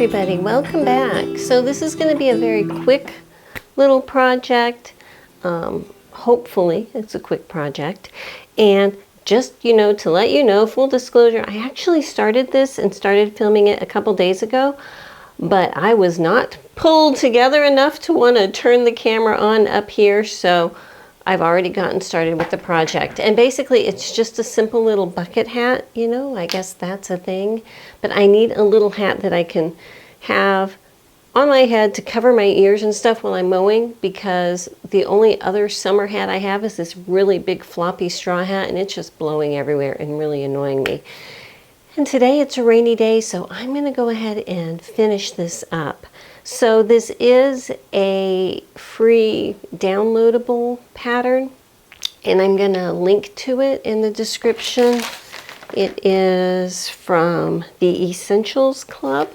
everybody, welcome back. So this is going to be a very quick little project. Hopefully it's a quick project. And just, to let you know, full disclosure, I actually started this and started filming it a couple days ago, but I was not pulled together enough to want to turn the camera on up here, so I've already gotten started with the project. And basically it's just a simple little bucket hat, I guess that's a thing. But I need a little hat that I can have on my head to cover my ears and stuff while I'm mowing, because the only other summer hat I have is this really big floppy straw hat, and it's just blowing everywhere and really annoying me. And today it's a rainy day, so I'm gonna go ahead and finish this up. So this is a free downloadable pattern, and I'm gonna link to it in the description. It is from the _Essentials Club.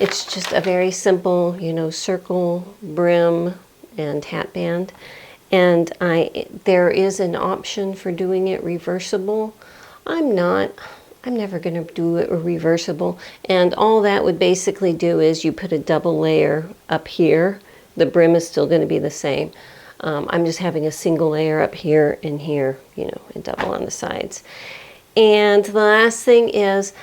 It's just a very simple, circle, brim, and hat band. And there is an option for doing it reversible. I'm never going to do it reversible. And all that would basically do is you put a double layer up here. The brim is still going to be the same. I'm just having a single layer up here and here, and double on the sides. And the last thing is,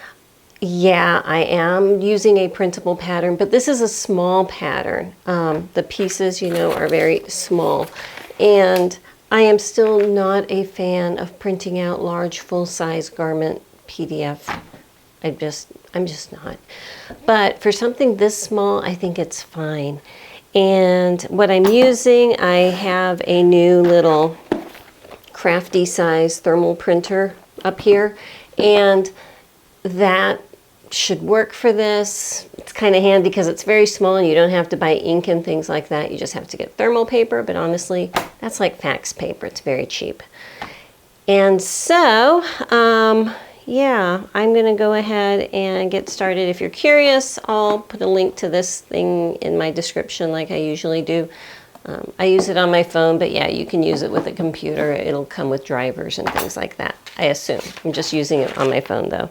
yeah, I am using a printable pattern, but this is a small pattern. The pieces, are very small. And I am still not a fan of printing out large full-size garment PDF. I'm just not. But for something this small, I think it's fine. And what I'm using, I have a new little crafty size thermal printer up here, and that should work for this. It's kind of handy because it's very small and you don't have to buy ink and things like that. You just have to get thermal paper, but honestly, that's like fax paper. It's very cheap. And so, yeah, I'm going to go ahead and get started. If you're curious, I'll put a link to this thing in my description like I usually do. I use it on my phone, but yeah, you can use it with a computer. It'll come with drivers and things like that, I assume. I'm just using it on my phone though.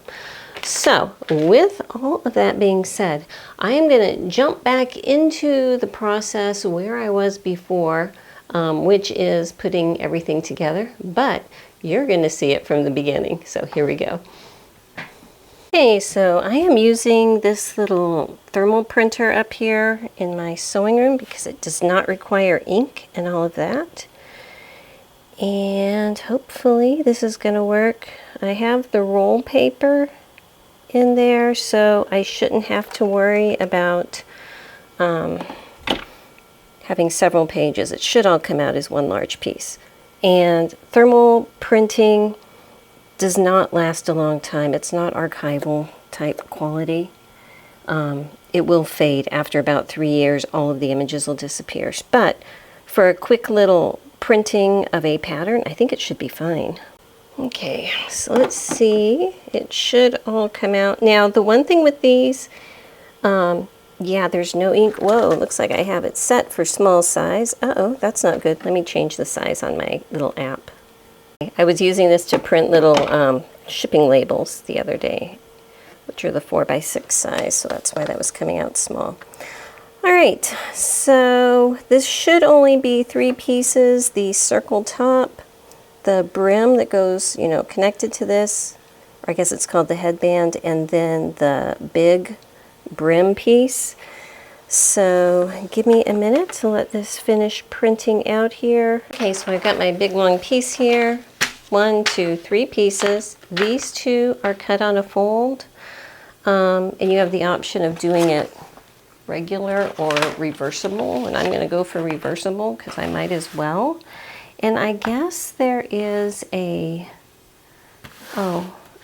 So with all of that being said, I am going to jump back into the process where I was before, which is putting everything together, but you're going to see it from the beginning. So here we go. Okay, so I am using this little thermal printer up here in my sewing room because it does not require ink and all of that. And hopefully this is going to work. I have the roll paper in there, so I shouldn't have to worry about having several pages. It should all come out as one large piece. And thermal printing does not last a long time. It's not archival type quality. It will fade after about 3 years. All of the images will disappear. But for a quick little printing of a pattern, I think it should be fine. Okay, so let's see. It should all come out. Now, the one thing with these, yeah, there's no ink. Whoa, looks like I have it set for small size. Uh-oh, that's not good. Let me change the size on my little app. I was using this to print little shipping labels the other day, which are the 4x6 size, so that's why that was coming out small. All right, so this should only be 3 pieces. The circle top, the brim that goes, connected to this, or I guess it's called the headband, and then the big brim piece. So give me a minute to let this finish printing out here. Okay, so I've got my big long piece here. 1, 2, 3 pieces. These 2 are cut on a fold, and you have the option of doing it regular or reversible, and I'm going to go for reversible because I might as well. And I guess there is a,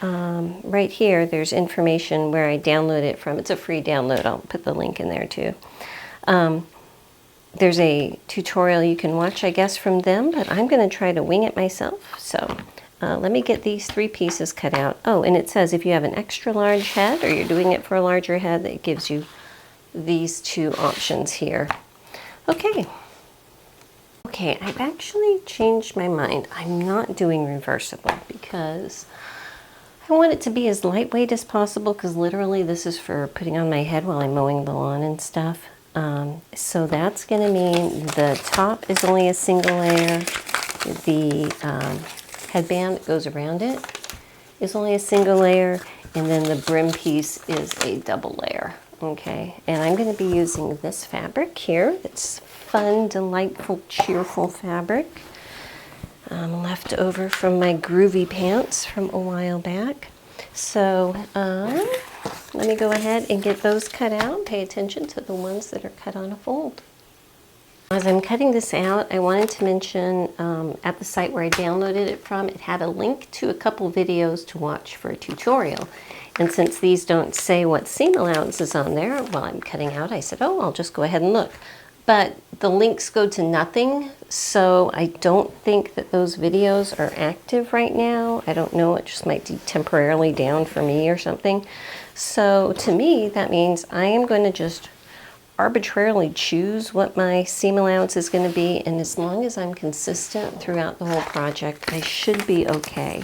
right here, there's information where I download it from. It's a free download. I'll put the link in there too. There's a tutorial you can watch, I guess, from them, but I'm going to try to wing it myself. So let me get these 3 pieces cut out. Oh, and it says if you have an extra large head or you're doing it for a larger head, it gives you these 2 options here. Okay. Okay, I've actually changed my mind. I'm not doing reversible because I I want it to be as lightweight as possible because literally this is for putting on my head while I'm mowing the lawn and stuff. So that's going to mean the top is only a single layer. The headband that goes around it is only a single layer. And then the brim piece is a double layer. Okay, and I'm going to be using this fabric here. It's fun, delightful, cheerful fabric. Left over from my groovy pants from a while back. So let me go ahead and get those cut out. Pay attention to the ones that are cut on a fold. As I'm cutting this out, I wanted to mention at the site where I downloaded it from, it had a link to a couple videos to watch for a tutorial. And since these don't say what seam allowance is on there while I'm cutting out, I said, oh, I'll just go ahead and look. But the links go to nothing, so I don't think that those videos are active right now. I don't know, it just might be temporarily down for me or something. So to me, that means I am going to just arbitrarily choose what my seam allowance is going to be, and as long as I'm consistent throughout the whole project, I should be okay.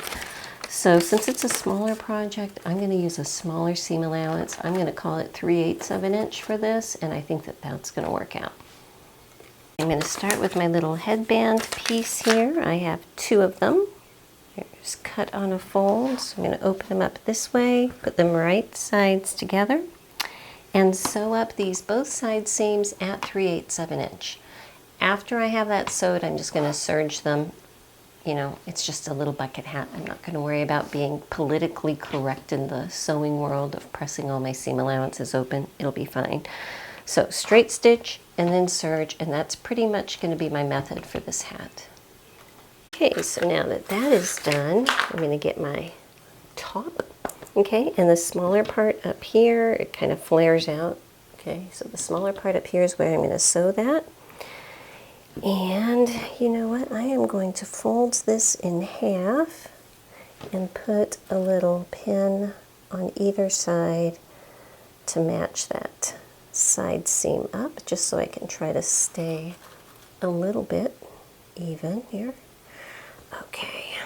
So since it's a smaller project, I'm going to use a smaller seam allowance. I'm going to call it 3/8 of an inch for this, and I think that that's going to work out. I'm going to start with my little headband piece here. I have 2 of them. They're just cut on a fold. So I'm going to open them up this way, put them right sides together, and sew up these both side seams at 3/8 of an inch. After I have that sewed, I'm just going to serge them. You know, it's just a little bucket hat. I'm not going to worry about being politically correct in the sewing world of pressing all my seam allowances open. It'll be fine. So straight stitch and then serge, and that's pretty much going to be my method for this hat. Okay, so now that that is done, I'm going to get my top. Okay, and the smaller part up here, it kind of flares out. Okay, so the smaller part up here is where I'm going to sew that. And you know what? I am going to fold this in half and put a little pin on either side to match that side seam up, just so I can try to stay a little bit even here. Okay.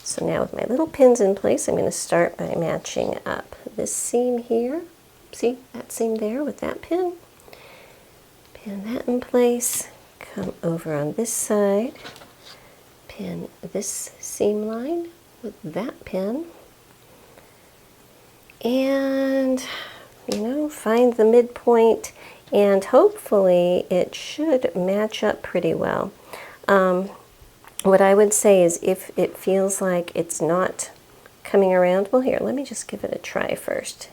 So now with my little pins in place, I'm going to start by matching up this seam here. See that seam there with that pin? Pin that in place, come over on this side, pin this seam line with that pin, and you know, find the midpoint, and hopefully it should match up pretty well. What I would say is if it feels like it's not coming around, well here, let me just give it a try first.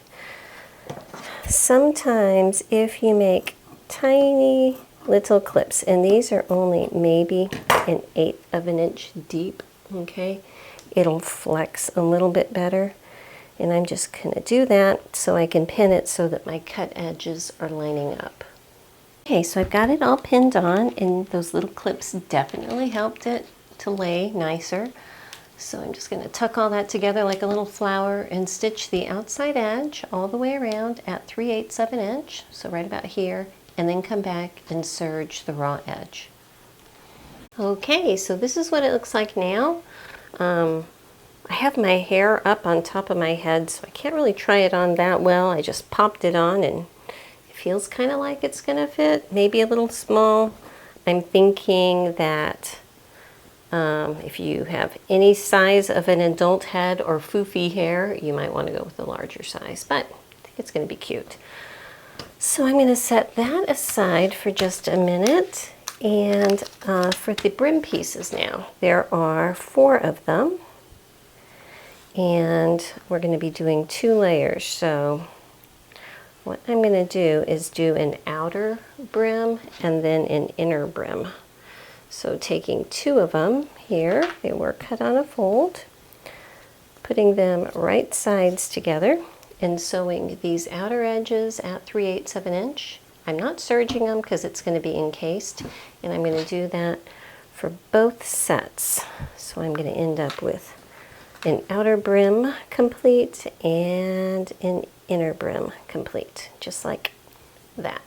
Sometimes if you make tiny little clips, and these are only maybe 1/8 of an inch deep, okay, it'll flex a little bit better, and I'm just going to do that so I can pin it so that my cut edges are lining up. Okay, so I've got it all pinned on, and those little clips definitely helped it to lay nicer. So I'm just going to tuck all that together like a little flower and stitch the outside edge all the way around at 3/8 of an inch, so right about here, and then come back and serge the raw edge. Okay, so this is what it looks like now. I have my hair up on top of my head, so I can't really try it on that well. I just popped it on, and it feels kind of like it's going to fit, maybe a little small. I'm thinking that if you have any size of an adult head or foofy hair, you might want to go with a larger size, but I think it's going to be cute. So I'm going to set that aside for just a minute, and for the brim pieces now, there are 4 of them, and we're going to be doing 2 layers. So what I'm going to do is do an outer brim and then an inner brim. So taking 2 of them here, they were cut on a fold, putting them right sides together, and sewing these outer edges at 3/8 of an inch. I'm not serging them because it's going to be encased, and I'm going to do that for both sets. So I'm going to end up with an outer brim complete and an inner brim complete, just like that.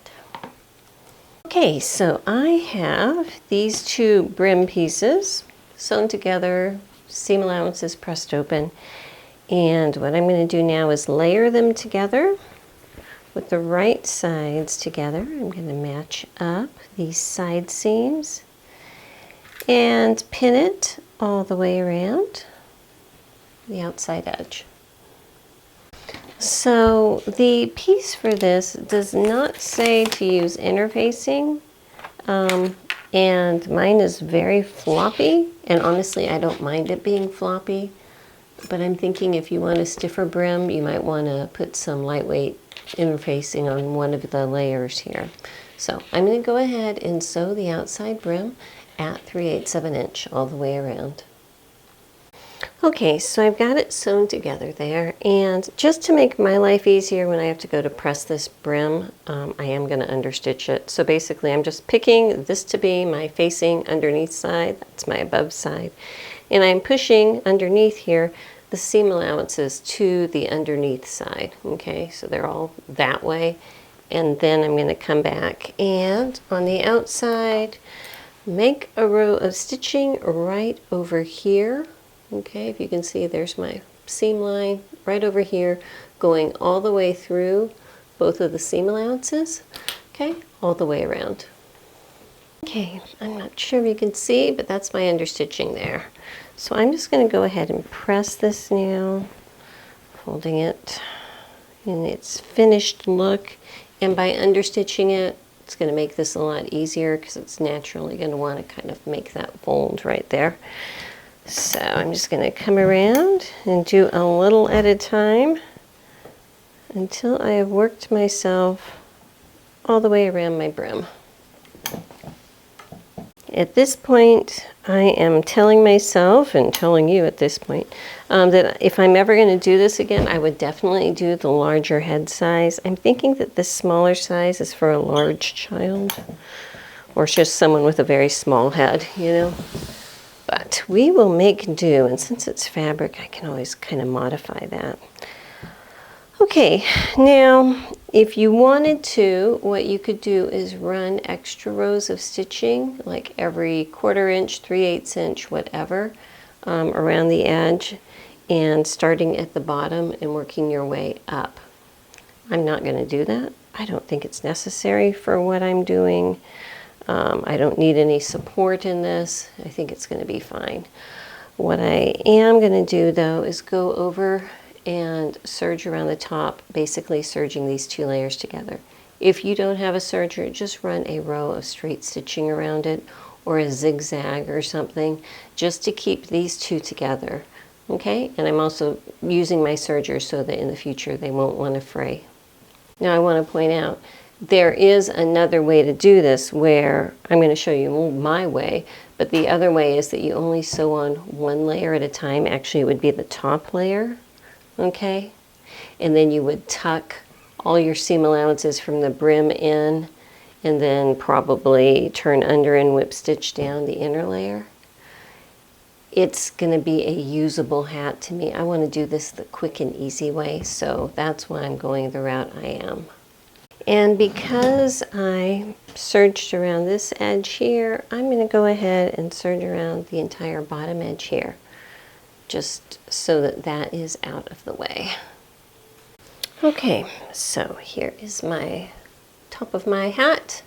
Okay, so I have these 2 brim pieces sewn together seam allowances pressed open. And what I'm going to do now is layer them together with the right sides together. I'm going to match up these side seams and pin it all the way around the outside edge. So the piece for this does not say to use interfacing, and mine is very floppy, and honestly I don't mind it being floppy, but I'm thinking if you want a stiffer brim, you might want to put some lightweight interfacing on one of the layers here. So I'm going to go ahead and sew the outside brim at 3/8 of an inch all the way around. Okay, so I've got it sewn together there, and just to make my life easier when I have to go to press this brim, I am going to understitch it. So basically I'm just picking this to be my facing underneath side, that's my above side, and I'm pushing underneath here the seam allowances to the underneath side. Okay, so they're all that way, and then I'm going to come back and on the outside make a row of stitching right over here. Okay, if you can see, there's my seam line right over here going all the way through both of the seam allowances, okay, all the way around. Okay, I'm not sure if you can see, but that's my understitching there. So I'm just going to go ahead and press this now, folding it in its finished look, and by understitching it, it's going to make this a lot easier because it's naturally going to want to kind of make that fold right there. So I'm just going to come around and do a little at a time until I have worked myself all the way around my brim. At this point, I am telling myself and telling you at this point that if I'm ever going to do this again, I would definitely do the larger head size. I'm thinking that this smaller size is for a large child or just someone with a very small head, you know. But we will make do, and since it's fabric, I can always kind of modify that. Okay, now if you wanted to, what you could do is run extra rows of stitching, like every 1/4 inch, 3/8 inch, whatever, around the edge, and starting at the bottom and working your way up. I'm not going to do that. I don't think it's necessary for what I'm doing. I don't need any support in this. I think it's going to be fine. What I am going to do though is go over and serge around the top, basically serging these 2 layers together. If you don't have a serger, just run a row of straight stitching around it or a zigzag or something just to keep these 2 together. Okay, and I'm also using my serger so that in the future they won't want to fray. Now I want to point out, there is another way to do this where I'm going to show you my way, but the other way is that you only sew on 1 layer at a time. Actually, it would be the top layer, okay? And then you would tuck all your seam allowances from the brim in, and then probably turn under and whip stitch down the inner layer. It's going to be a usable hat to me. I want to do this the quick and easy way, so that's why I'm going the route I am. And because I serged around this edge here, I'm going to go ahead and serge around the entire bottom edge here, just so that that is out of the way. Okay, so here is my top of my hat,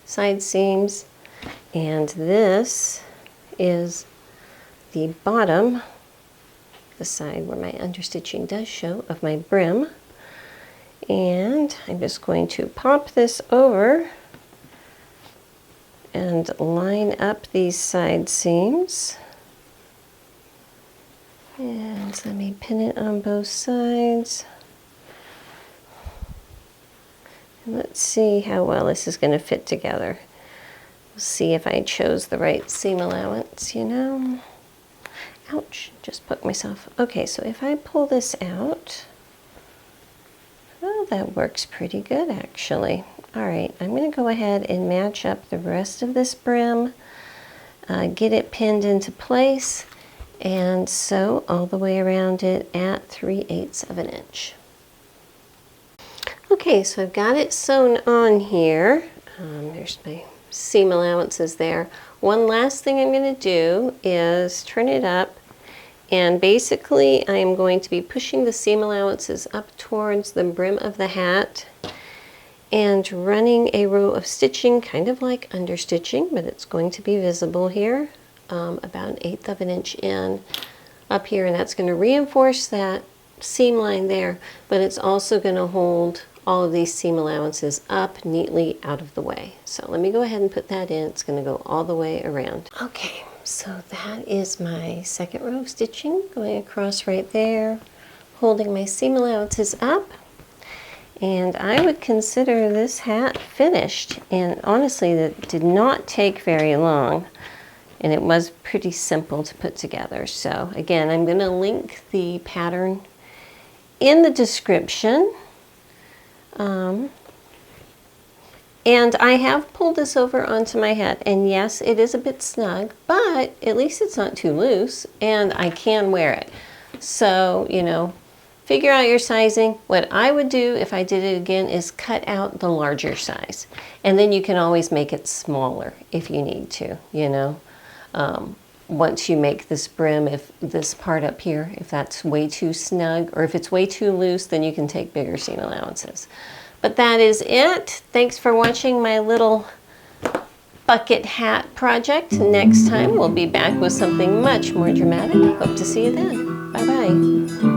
side seams, and this is the bottom, the side where my understitching does show, of my brim. And I'm just going to pop this over and line up these side seams. And let me pin it on both sides. And let's see how well this is going to fit together. We'll see if I chose the right seam allowance, you know. Ouch, just poked myself. Okay, so if I pull this out, well, that works pretty good actually. All right, I'm going to go ahead and match up the rest of this brim, get it pinned into place, and sew all the way around it at 3/8 of an inch. Okay, so I've got it sewn on here. There's my seam allowances there. One last thing I'm going to do is turn it up And basically I am going to be pushing the seam allowances up towards the brim of the hat and running a row of stitching, kind of like understitching, but it's going to be visible here, about 1/8 of an inch in up here, and that's going to reinforce that seam line there, but it's also going to hold all of these seam allowances up neatly out of the way. So let me go ahead and put that in. It's going to go all the way around. Okay, so that is my second row of stitching going across right there, holding my seam allowances up. And I would consider this hat finished, and honestly that did not take very long, and it was pretty simple to put together. So again, I'm going to link the pattern in the description. And I have pulled this over onto my hat, and yes, it is a bit snug, but at least it's not too loose, and I can wear it. So, you know, figure out your sizing. What I would do if I did it again is cut out the larger size, and then you can always make it smaller if you need to, you know. Once you make this brim, if this part up here, if that's way too snug or if it's way too loose, then you can take bigger seam allowances. But that is it. Thanks for watching my little bucket hat project. Next time we'll be back with something much more dramatic. Hope to see you then. Bye-bye.